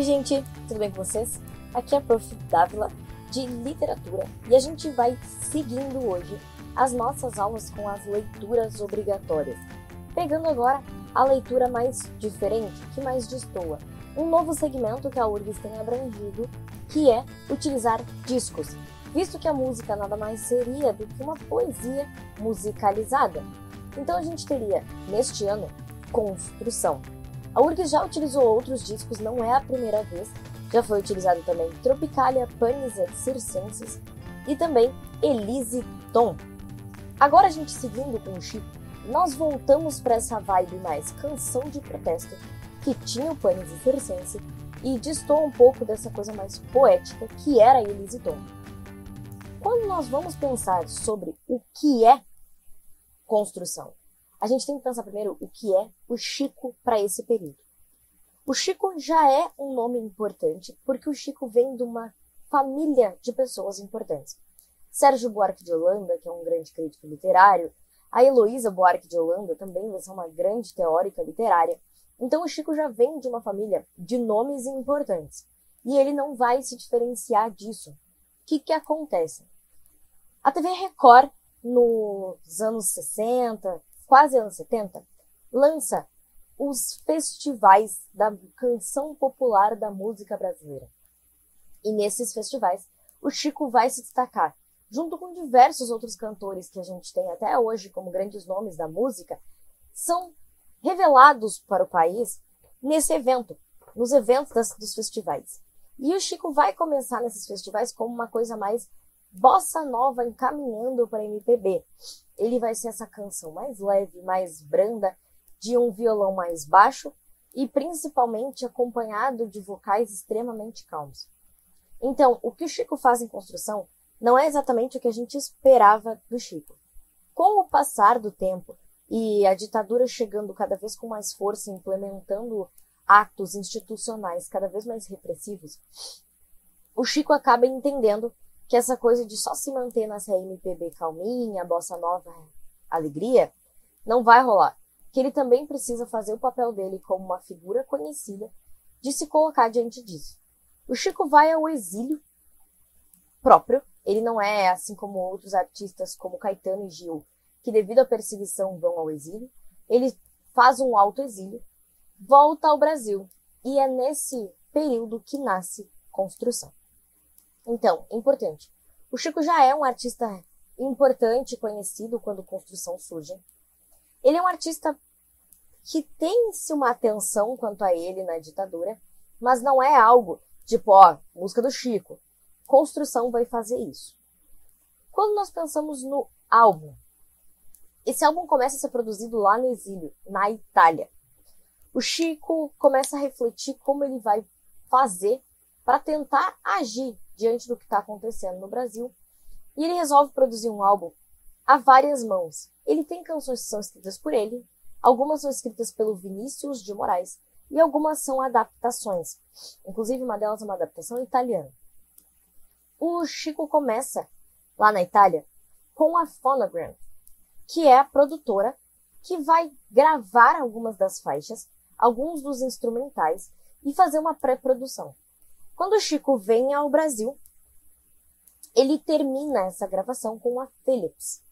Oi gente, tudo bem com vocês? Aqui é a Prof. Dávila de Literatura e a gente vai seguindo hoje as nossas aulas com as leituras obrigatórias. Pegando agora a leitura mais diferente, que mais destoa. Um novo segmento que a URGS tem abrangido, que é utilizar discos, visto que a música nada mais seria do que uma poesia musicalizada. Então a gente teria, neste ano, Construção. A URGS já utilizou outros discos, não é a primeira vez. Já foi utilizado também Tropicalia, Panis et Circenses e também Elise Tom. Agora a gente seguindo com o Chico, nós voltamos para essa vibe mais canção de protesto que tinha o Panis et Circenses e distou um pouco dessa coisa mais poética que era a Elise Tom. Quando nós vamos pensar sobre o que é construção, a gente tem que pensar primeiro o que é o Chico para esse período. O Chico já é um nome importante porque o Chico vem de uma família de pessoas importantes. Sérgio Buarque de Holanda, que é um grande crítico literário, a Heloísa Buarque de Holanda também vai ser uma grande teórica literária. Então o Chico já vem de uma família de nomes importantes e ele não vai se diferenciar disso. O que acontece? A TV Record, nos anos 60, quase anos 70, lança os festivais da canção popular da música brasileira. E nesses festivais, o Chico vai se destacar, junto com diversos outros cantores que a gente tem até hoje como grandes nomes da música, são revelados para o país nesse evento, nos eventos dos festivais. E o Chico vai começar nesses festivais como uma coisa mais bossa nova encaminhando para MPB. Ele vai ser essa canção mais leve, mais branda, de um violão mais baixo e principalmente acompanhado de vocais extremamente calmos. Então, o que o Chico faz em Construção não é exatamente o que a gente esperava do Chico. Com o passar do tempo e a ditadura chegando cada vez com mais força, implementando atos institucionais cada vez mais repressivos, o Chico acaba entendendo que essa coisa de só se manter nessa MPB calminha, bossa nova, alegria, não vai rolar. Que ele também precisa fazer o papel dele como uma figura conhecida de se colocar diante disso. O Chico vai ao exílio próprio, ele não é assim como outros artistas como Caetano e Gil, que devido à perseguição vão ao exílio, ele faz um autoexílio, volta ao Brasil, e é nesse período que nasce Construção. Então, importante, o Chico já é um artista importante e conhecido quando Construção surge. Ele é um artista que tem-se uma atenção quanto a ele na ditadura, mas não é algo tipo, música do Chico. Construção vai fazer isso. Quando nós pensamos no álbum, esse álbum começa a ser produzido lá no exílio, na Itália. O Chico começa a refletir como ele vai fazer para tentar agir diante do que está acontecendo no Brasil, e ele resolve produzir um álbum a várias mãos. Ele tem canções que são escritas por ele, algumas são escritas pelo Vinícius de Moraes e algumas são adaptações. Inclusive, uma delas é uma adaptação italiana. O Chico começa, lá na Itália, com a Phonogram, que é a produtora que vai gravar algumas das faixas, alguns dos instrumentais e fazer uma pré-produção. Quando o Chico vem ao Brasil, ele termina essa gravação com a Philips,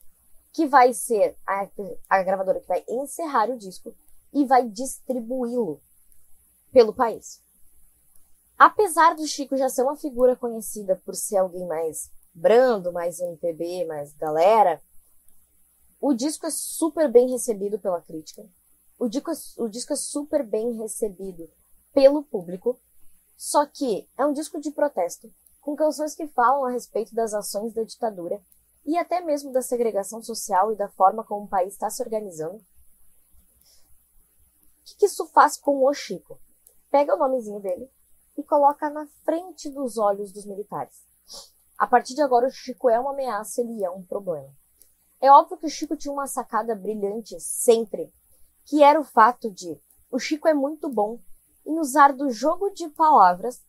que vai ser a gravadora que vai encerrar o disco e vai distribuí-lo pelo país. Apesar do Chico já ser uma figura conhecida por ser alguém mais brando, mais MPB, mais galera, o disco é super bem recebido pela crítica, o disco é super bem recebido pelo público, só que é um disco de protesto, com canções que falam a respeito das ações da ditadura e até mesmo da segregação social e da forma como o país está se organizando. O que isso faz com o Chico? Pega o nomezinho dele e coloca na frente dos olhos dos militares. A partir de agora, o Chico é uma ameaça, ele é um problema. É óbvio que o Chico tinha uma sacada brilhante sempre, que era o fato de o Chico é muito bom em usar do jogo de palavras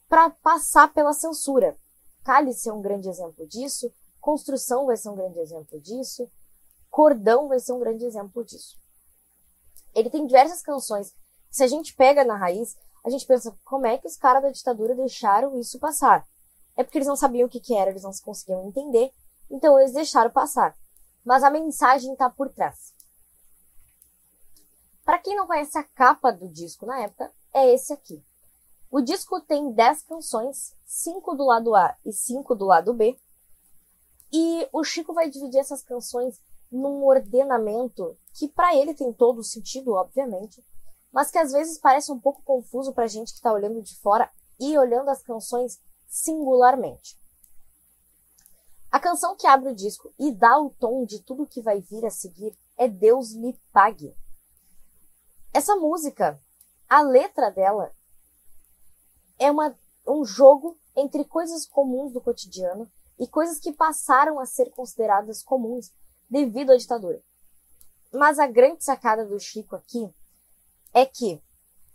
para passar pela censura. Cálice é um grande exemplo disso, Construção vai ser um grande exemplo disso, Cordão vai ser um grande exemplo disso. Ele tem diversas canções, se a gente pega na raiz, a gente pensa, como é que os caras da ditadura deixaram isso passar? É porque eles não sabiam o que que era, eles não conseguiam entender, então eles deixaram passar. Mas a mensagem tá por trás. Para quem não conhece a capa do disco na época, é esse aqui. O disco tem 10 canções, 5 do lado A e 5 do lado B. E o Chico vai dividir essas canções num ordenamento que para ele tem todo o sentido, obviamente, mas que às vezes parece um pouco confuso pra gente que tá olhando de fora e olhando as canções singularmente. A canção que abre o disco e dá o tom de tudo que vai vir a seguir é Deus lhe pague. Essa música, a letra dela é um jogo entre coisas comuns do cotidiano e coisas que passaram a ser consideradas comuns devido à ditadura. Mas a grande sacada do Chico aqui é que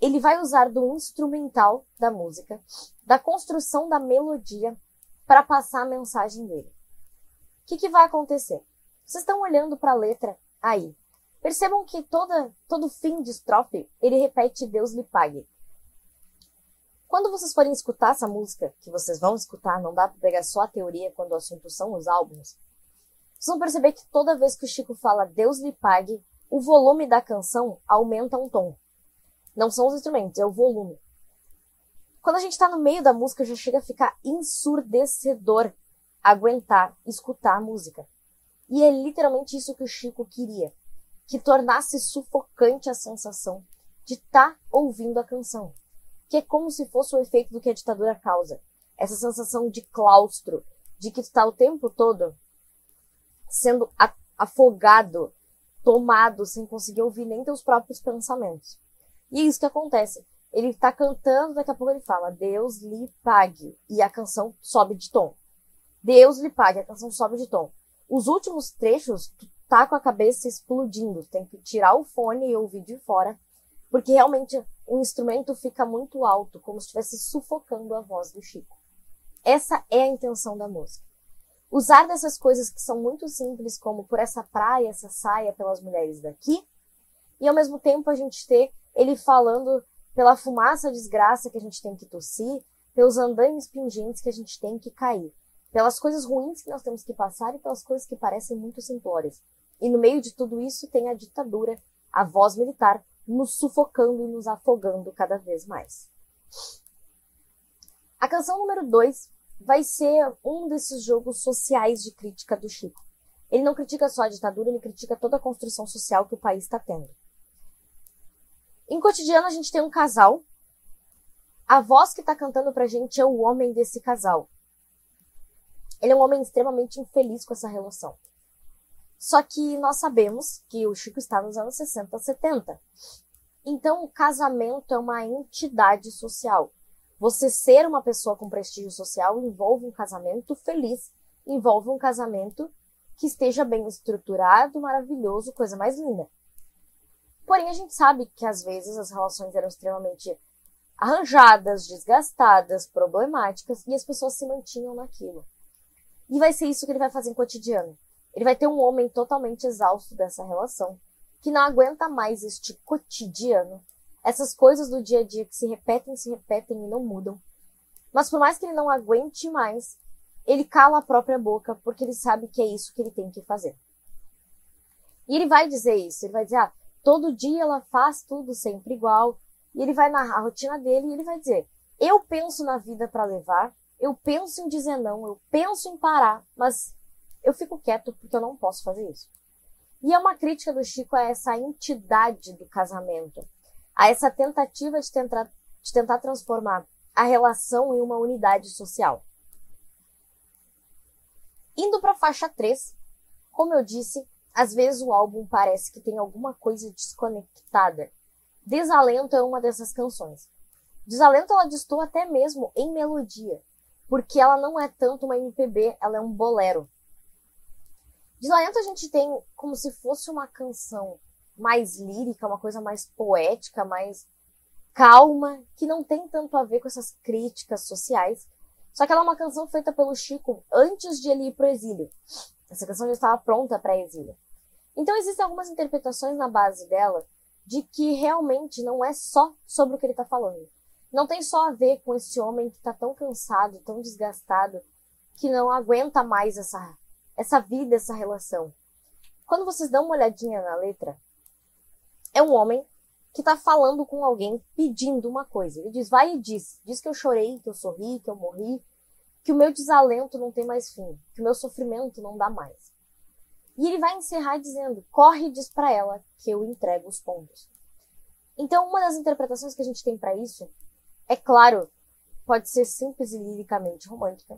ele vai usar do instrumental da música, da construção da melodia, para passar a mensagem dele. O que vai acontecer? Vocês estão olhando para a letra aí. Percebam que todo fim de estrofe, ele repete Deus lhe pague. Quando vocês forem escutar essa música, que vocês vão escutar, não dá para pegar só a teoria quando o assunto são os álbuns, vocês vão perceber que toda vez que o Chico fala Deus lhe pague, o volume da canção aumenta um tom. Não são os instrumentos, é o volume. Quando a gente tá no meio da música, já chega a ficar ensurdecedor aguentar, escutar a música. E é literalmente isso que o Chico queria. Que tornasse sufocante a sensação de estar ouvindo a canção. Que é como se fosse o efeito do que a ditadura causa. Essa sensação de claustro, de que tu tá o tempo todo sendo afogado, tomado, sem conseguir ouvir nem teus próprios pensamentos. E é isso que acontece. Ele tá cantando, daqui a pouco ele fala, Deus lhe pague. E a canção sobe de tom. Deus lhe pague, a canção sobe de tom. Os últimos trechos, tu tá com a cabeça explodindo. Tu tem que tirar o fone e ouvir de fora. Porque realmente o instrumento fica muito alto, como se estivesse sufocando a voz do Chico. Essa é a intenção da música. Usar dessas coisas que são muito simples, como por essa praia, essa saia pelas mulheres daqui, e ao mesmo tempo a gente ter ele falando pela fumaça desgraça que a gente tem que tossir, pelos andaimes pingentes que a gente tem que cair, pelas coisas ruins que nós temos que passar e pelas coisas que parecem muito simplórias. E no meio de tudo isso tem a ditadura, a voz militar, nos sufocando e nos afogando cada vez mais. A canção número 2 vai ser um desses jogos sociais de crítica do Chico. Ele não critica só a ditadura, ele critica toda a construção social que o país está tendo. Em Cotidiano a gente tem um casal. A voz que está cantando pra gente é o homem desse casal. Ele é um homem extremamente infeliz com essa relação. Só que nós sabemos que o Chico está nos anos 60, 70. Então o casamento é uma entidade social. Você ser uma pessoa com prestígio social envolve um casamento feliz, envolve um casamento que esteja bem estruturado, maravilhoso, coisa mais linda. Porém, a gente sabe que às vezes as relações eram extremamente arranjadas, desgastadas, problemáticas, e as pessoas se mantinham naquilo. E vai ser isso que ele vai fazer em Cotidiano. Ele vai ter um homem totalmente exausto dessa relação, que não aguenta mais este cotidiano, essas coisas do dia a dia que se repetem e não mudam. Mas por mais que ele não aguente mais, ele cala a própria boca, porque ele sabe que é isso que ele tem que fazer. E ele vai dizer isso, ele vai dizer, todo dia ela faz tudo sempre igual, e ele vai narrar a rotina dele e ele vai dizer, eu penso na vida para levar, eu penso em dizer não, eu penso em parar, mas eu fico quieto porque eu não posso fazer isso. E é uma crítica do Chico a essa entidade do casamento, a essa tentativa de tentar transformar a relação em uma unidade social. Indo para a faixa 3, como eu disse, às vezes o álbum parece que tem alguma coisa desconectada. Desalento é uma dessas canções. Desalento ela destoa até mesmo em melodia, porque ela não é tanto uma MPB, ela é um bolero. Desalento a gente tem como se fosse uma canção mais lírica, uma coisa mais poética, mais calma, que não tem tanto a ver com essas críticas sociais. Só que ela é uma canção feita pelo Chico antes de ele ir pro exílio. Essa canção já estava pronta para exílio. Então existem algumas interpretações na base dela de que realmente não é só sobre o que ele está falando. não tem só a ver com esse homem que tá tão cansado, tão desgastado, que não aguenta mais essa vida, essa relação. Quando vocês dão uma olhadinha na letra, é um homem que tá falando com alguém pedindo uma coisa. Ele diz, vai e diz. Diz que eu chorei, que eu sorri, que eu morri, que o meu desalento não tem mais fim, que o meu sofrimento não dá mais. E ele vai encerrar dizendo, corre e diz pra ela que eu entrego os pontos. Então, uma das interpretações que a gente tem pra isso, é claro, pode ser simples e liricamente romântica,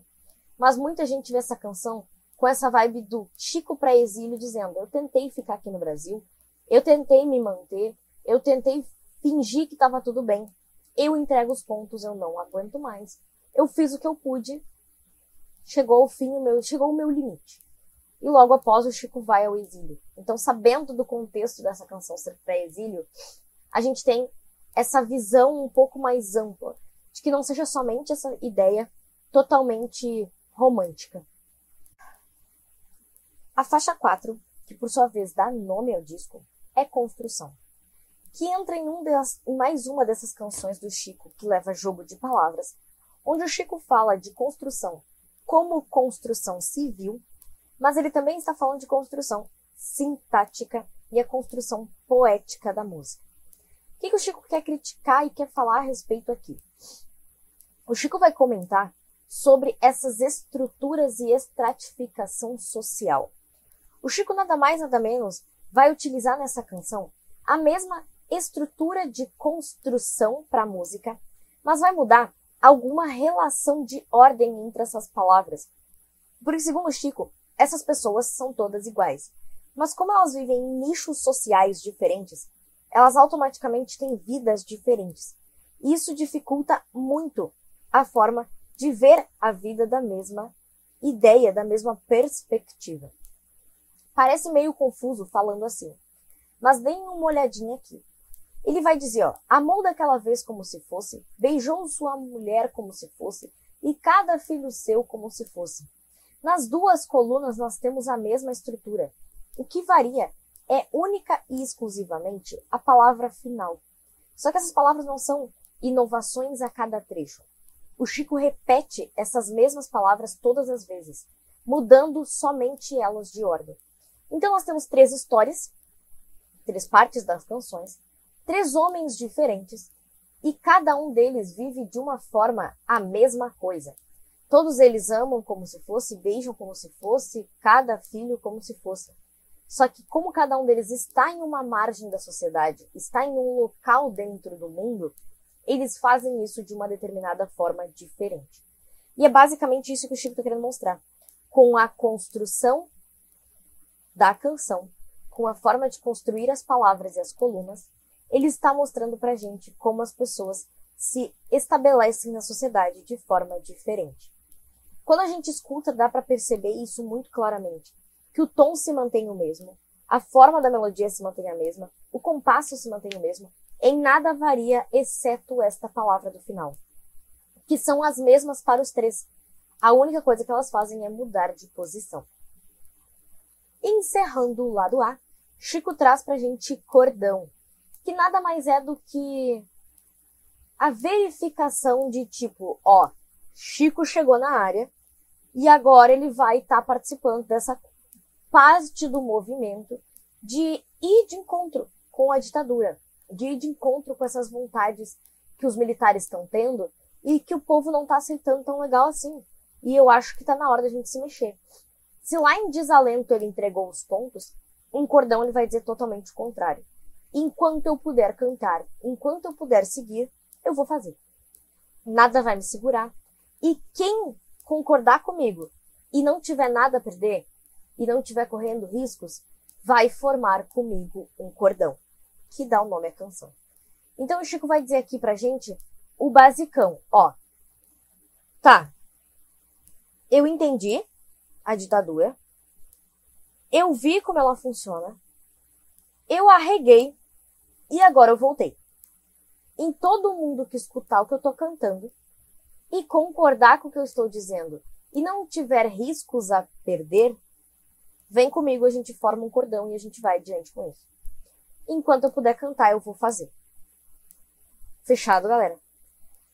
mas muita gente vê essa canção com essa vibe do Chico pra exílio dizendo, eu tentei ficar aqui no Brasil, eu tentei me manter, eu tentei fingir que estava tudo bem, eu entrego os pontos, eu não aguento mais, eu fiz o que eu pude, chegou o meu limite. E logo após o Chico vai ao exílio. Então, sabendo do contexto dessa canção ser pré-exílio, a gente tem essa visão um pouco mais ampla, de que não seja somente essa ideia totalmente romântica. A faixa 4, que por sua vez dá nome ao disco, é Construção, que entra em mais uma dessas canções do Chico, que leva jogo de palavras, onde o Chico fala de construção como construção civil, mas ele também está falando de construção sintática e a construção poética da música. O que o Chico quer criticar e quer falar a respeito aqui? O Chico vai comentar sobre essas estruturas e estratificação social. O Chico nada mais nada menos vai utilizar nessa canção a mesma estrutura de construção para a música, mas vai mudar alguma relação de ordem entre essas palavras. Porque, segundo o Chico, essas pessoas são todas iguais. Mas como elas vivem em nichos sociais diferentes, elas automaticamente têm vidas diferentes. E isso dificulta muito a forma de ver a vida da mesma ideia, da mesma perspectiva. Parece meio confuso falando assim, mas deem uma olhadinha aqui. Ele vai dizer, amou daquela vez como se fosse, beijou sua mulher como se fosse, e cada filho seu como se fosse. Nas duas colunas nós temos a mesma estrutura. O que varia é única e exclusivamente a palavra final. Só que essas palavras não são inovações a cada trecho. O Chico repete essas mesmas palavras todas as vezes, mudando somente elas de ordem. Então nós temos 3 histórias, 3 partes das canções, 3 homens diferentes, e cada um deles vive de uma forma a mesma coisa. Todos eles amam como se fosse, beijam como se fosse, cada filho como se fosse. Só que como cada um deles está em uma margem da sociedade, está em um local dentro do mundo, eles fazem isso de uma determinada forma diferente. E é basicamente isso que o Chico está querendo mostrar. Com a construção da canção, com a forma de construir as palavras e as colunas, ele está mostrando pra gente como as pessoas se estabelecem na sociedade de forma diferente. Quando a gente escuta, dá para perceber isso muito claramente, que o tom se mantém o mesmo, a forma da melodia se mantém a mesma, o compasso se mantém o mesmo, em nada varia exceto esta palavra do final, que são as mesmas para os 3. A única coisa que elas fazem é mudar de posição. Encerrando o lado A, Chico traz pra gente Cordão, que nada mais é do que a verificação de tipo, Chico chegou na área e agora ele vai estar participando dessa parte do movimento de ir de encontro com a ditadura, de ir de encontro com essas vontades que os militares estão tendo e que o povo não está aceitando tão legal assim. E eu acho que está na hora da gente se mexer. Se lá em Desalento ele entregou os pontos, em Cordão ele vai dizer totalmente o contrário. Enquanto eu puder cantar, enquanto eu puder seguir, eu vou fazer. Nada vai me segurar. E quem concordar comigo e não tiver nada a perder, e não tiver correndo riscos, vai formar comigo um cordão, que dá o nome à canção. Então o Chico vai dizer aqui pra gente o basicão. Tá, eu entendi a ditadura, eu vi como ela funciona, eu arreguei e agora eu voltei. Em todo mundo que escutar o que eu tô cantando e concordar com o que eu estou dizendo e não tiver riscos a perder, vem comigo, a gente forma um cordão e a gente vai adiante com isso. Enquanto eu puder cantar, eu vou fazer. Fechado, galera?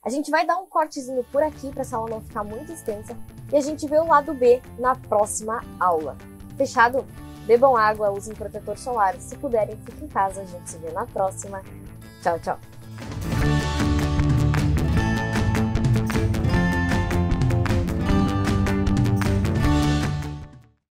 A gente vai dar um cortezinho por aqui para essa aula não ficar muito extensa e a gente vê o lado B na próxima aula. Fechado? Bebam água, usem protetor solar. Se puderem, fiquem em casa. A gente se vê na próxima. Tchau, tchau!